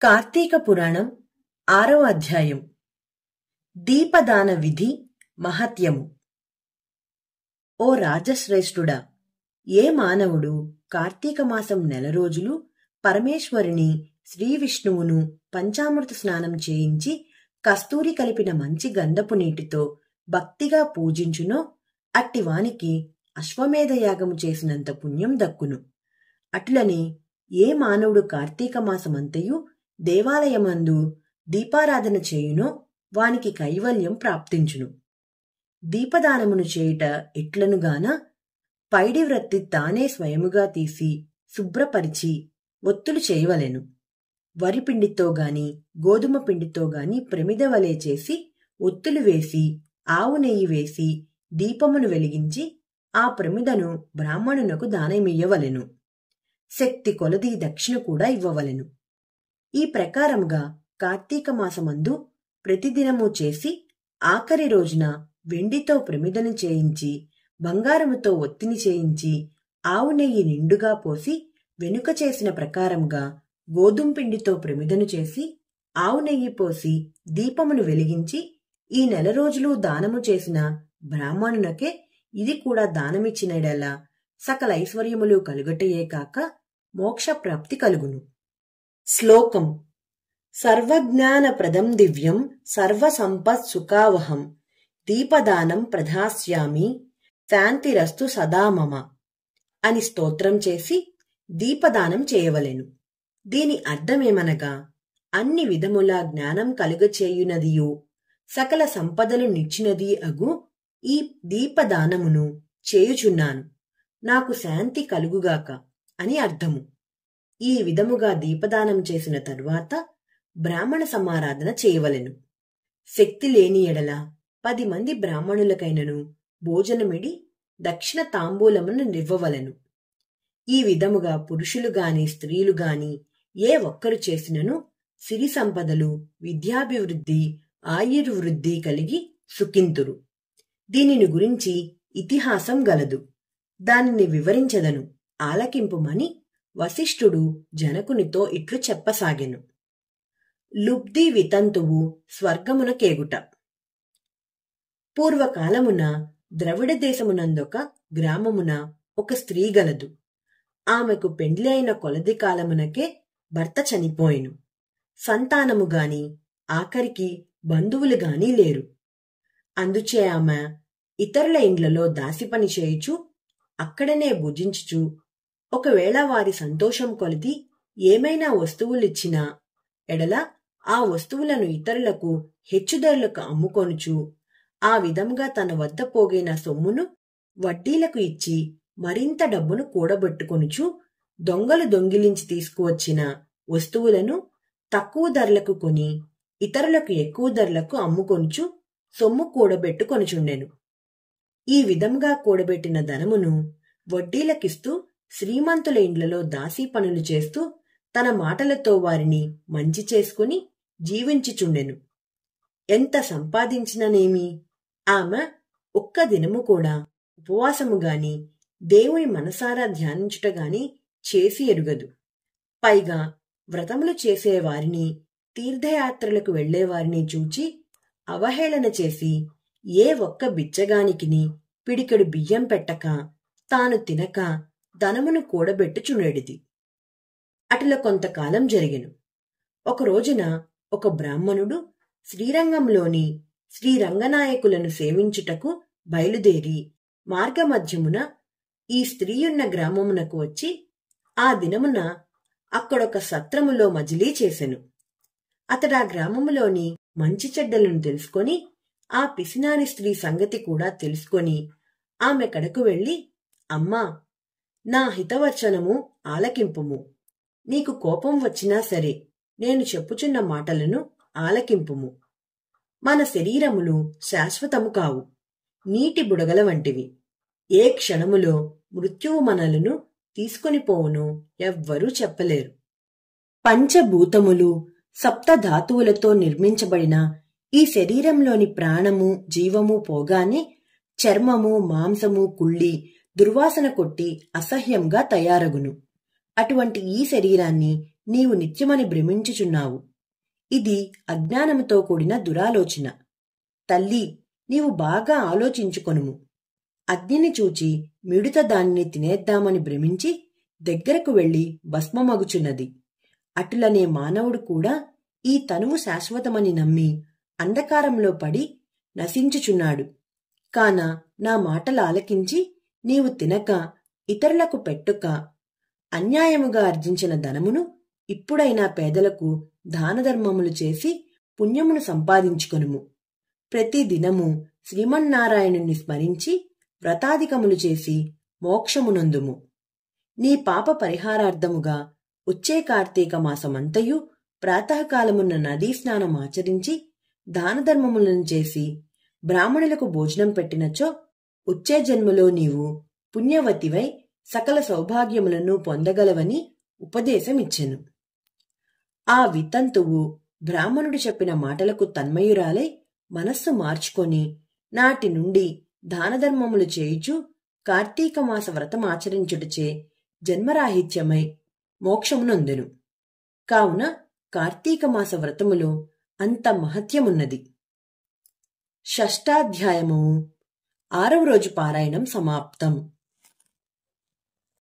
కార్తీక పురాణం 6వ అధ్యాయం దీపదాన విధి మహత్యము. ఓ రాజశ్రేష్ఠుడా, ఏ మానవుడు కార్తీక మాసం నెల రోజులు పరమేశ్వరుని శ్రీవిష్ణువును పంచామృత స్నానం చేయించి కస్తూరి కలిపిన మంచి గంధపు నీటితో భక్తిగా పూజించునో అట్టివానికి అశ్వమేధయాగము చేసినంత పుణ్యం దక్కును. అట్లనే ఏ మానవుడు కార్తీక మాసమంతయు దేవాలయమందు దీపారాధన చేయునో వానికి కైవల్యం ప్రాప్తించును. దీపదానమును చేయుట ఎట్లనుగాన పైడి వ్రత్తి తానే స్వయముగా తీసి శుభ్రపరిచి ఒత్తులు చేయవలెను. వరిపిండితో గాని గోధుమ పిండితో గాని ప్రమిదవలే చేసి ఒత్తులు వేసి ఆవు నెయ్యి వేసి దీపమును వెలిగించి ఆ ప్రమిదను బ్రాహ్మణునకు దానమియ్యవలెను. శక్తి కొలది దక్షిణ కూడా ఇవ్వవలెను. ఈ ప్రకారముగా కార్తీక మాసమందు ప్రతిదినము చేసి ఆఖరి రోజున వెండితో ప్రమిదను చేయించి బంగారముతో ఒత్తిని చేయించి ఆవు నెయ్యి నిండుగా పోసి వెనుక చేసిన ప్రకారముగా గోధుమ పిండితో ప్రమిదను చేసి ఆవు నెయ్యి పోసి దీపమును వెలిగించి ఈ నెల రోజులు దానము చేసిన బ్రాహ్మణునకే ఇది కూడా దానమిచ్చినడలా సకల ఐశ్వర్యములు కలుగటయే కాక మోక్షప్రాప్తి కలుగును. శ్లోకం. సర్వజ్ఞానప్రదం దివ్యం సర్వసంపత్ సుఖావహం దీపదానం ప్రదాస్యామి శాంతిరస్తు సదా మమ అని స్తోత్రం చేసి దీపదానం చేయవలెను. దీని అర్థమేమనగా అన్ని విధముల జ్ఞానం కలుగచేయునదియు సకల సంపదలు నిచ్చినది అగు ఈ దీపదానమును చేయుచున్నాను, నాకు శాంతి కలుగుగాక అని అర్థము. ఈ విధముగా దీపదానం చేసిన తరువాత బ్రాహ్మణ సమారాధన చేయవలెను. శక్తి లేని ఎడల 10 మంది బ్రాహ్మణులకైనను భోజనమిడి దక్షిణ తాంబూలమును నివ్వవలెను. ఈ విధముగా పురుషులు గాని స్త్రీలు గాని ఏ ఒక్కరు చేసినను సిరి సంపదలు విద్యాభివృద్ధి ఆయుర్వృద్ధి కలిగి సుఖింతురు. దీనిని గురించి ఇతిహాసం గలదు, దానిని వివరించదను, ఆలకింపుమని వశిష్ఠుడు జనకునితో ఇట్లు చెప్పసాగెను. లుబ్ధి వితంతువు స్వర్గమున కేగుట. పూర్వకాలమున ద్రవిడ దేశమునందొక గ్రామమున ఒక స్త్రీ గలదు. ఆమెకు పెండ్లి అయిన కొలది కాలమునకే భర్త చనిపోయెను. సంతానము గాని ఆఖరికి బంధువులు గాని లేరు. అందుచే ఆమె ఇతరుల ఇండ్లలో దాసిపని చేయుచు అక్కడనే భుజించుచు ఒకవేళ వారి సంతోషం కొలది ఏమైనా వస్తువులిచ్చినా ఎడల ఆ వస్తువులను ఇతరులకు హెచ్చు ధరలకు అమ్ముకొనుచు ఆ విధంగా తన వద్ద పోగైన సొమ్మును వడ్డీలకు ఇచ్చి మరింత డబ్బును కూడబెట్టుకొనుచు దొంగలు దొంగిలించి తీసుకువచ్చిన వస్తువులను తక్కువ ధరలకు కొని ఇతరులకు ఎక్కువ ధరలకు అమ్ముకొనుచు సొమ్ము కూడబెట్టుకొనుచుండెను. ఈ విధంగా కూడబెట్టిన ధనమును వడ్డీలకిస్తూ శ్రీమంతుల ఇండ్లలో దాసీ పనులు చేస్తూ తన మాటలతో వారిని మంచి చేసుకుని జీవించుచుండెను. ఎంత సంపాదించిననేమి ఆమె ఒక్క దినము కూడా ఉపవాసము గాని దేవుని మనసారా ధ్యానించుట గాని చేసి ఎరుగదు. పైగా వ్రతములు చేసేవారిని తీర్థయాత్రలకు వెళ్లేవారిని చూచి అవహేళన చేసి ఏ ఒక్క బిచ్చగానికిని పిడికెడు బియ్యం పెట్టక తాను తినక ధనమును కూడబెట్టుచుండెడిది. అటుల కొంతకాలం జరిగెను. ఒక రోజున ఒక బ్రాహ్మణుడు శ్రీరంగంలోని శ్రీరంగనాయకులను సేవించుటకు బయలుదేరి మార్గమధ్యమున ఈ స్త్రీయున్న గ్రామమునకు వచ్చి ఆ దినమున అక్కడొక సత్రములో మజిలీ చేసెను. అతడా గ్రామములోని మంచి చెడ్డలను తెలుసుకొని ఆ పిసినారి స్త్రీ సంగతి కూడా తెలుసుకొని ఆమె కడకు వెళ్లి, అమ్మా, నా హితవచనము ఆలకింపుము. నీకు కోపం వచ్చినా సరే నేను చెప్పుచున్న మాటలను ఆలకింపుము. మన శరీరములు శాశ్వతము కావు, నీటి బుడగల వంటివి. ఏ క్షణములో మృత్యువు మనలను తీసుకొనిపోవునో ఎవ్వరూ చెప్పలేరు. పంచభూతములు సప్తధాతువులతో నిర్మించబడిన ఈ శరీరంలోని ప్రాణము జీవము పోగానే చర్మము మాంసము కుళ్ళి దుర్వాసన కొట్టి అసహ్యంగా తయారగును. అటువంటి ఈ శరీరాన్ని నీవు నిత్యమని భ్రమించుచున్నావు. ఇది అజ్ఞానముతో కూడిన దురాలోచన. తల్లి, నీవు బాగా ఆలోచించుకొనుము. అగ్నిని చూచి మిడుత దానిని తినేద్దామని భ్రమించి దగ్గరకు వెళ్లి భస్మమగుచున్నది. అటులనే మానవుడు కూడా ఈ తనువు శాశ్వతమని నమ్మి అంధకారంలో పడి నశించుచున్నాడు. కాన నా మాటలు ఆలకించి నీవు తినక ఇతరులకు పెట్టుక అన్యాయముగా ఆర్జించిన ధనమును ఇప్పుడైనా పేదలకు దానధర్మములు చేసి పుణ్యమును సంపాదించుకొనుము. ప్రతి దినము శ్రీమన్నారాయణుని స్మరించి వ్రతాధికములు చేసి మోక్షమునందుము. నీ పాప పరిహారార్థముగా వచ్చే కార్తీక మాసమంతయు ప్రాతకాలమున్న నదీ స్నానమాచరించి దానధర్మములను చేసి బ్రాహ్మణులకు భోజనం పెట్టినచో వచ్చే జన్మలో నీవు పుణ్యవతివై సకల సౌభాగ్యములను పొందగలవని ఉపదేశమిచ్చెను. ఆ వితంతువు బ్రాహ్మణుడు చెప్పిన మాటలకు తన్మయురాలై మనస్సు మార్చుకొని నాటి నుండి దానధర్మములు చేయుచు కార్తీక మాస వ్రతమాచరించుటచే జన్మరాహిత్యమై మోక్షమునొందెను. కావున కార్తీక మాస వ్రతములో అంత మహత్యమున్నది. షష్టాధ్యాయము 6వ రోజు పారాయణం సమాప్తం.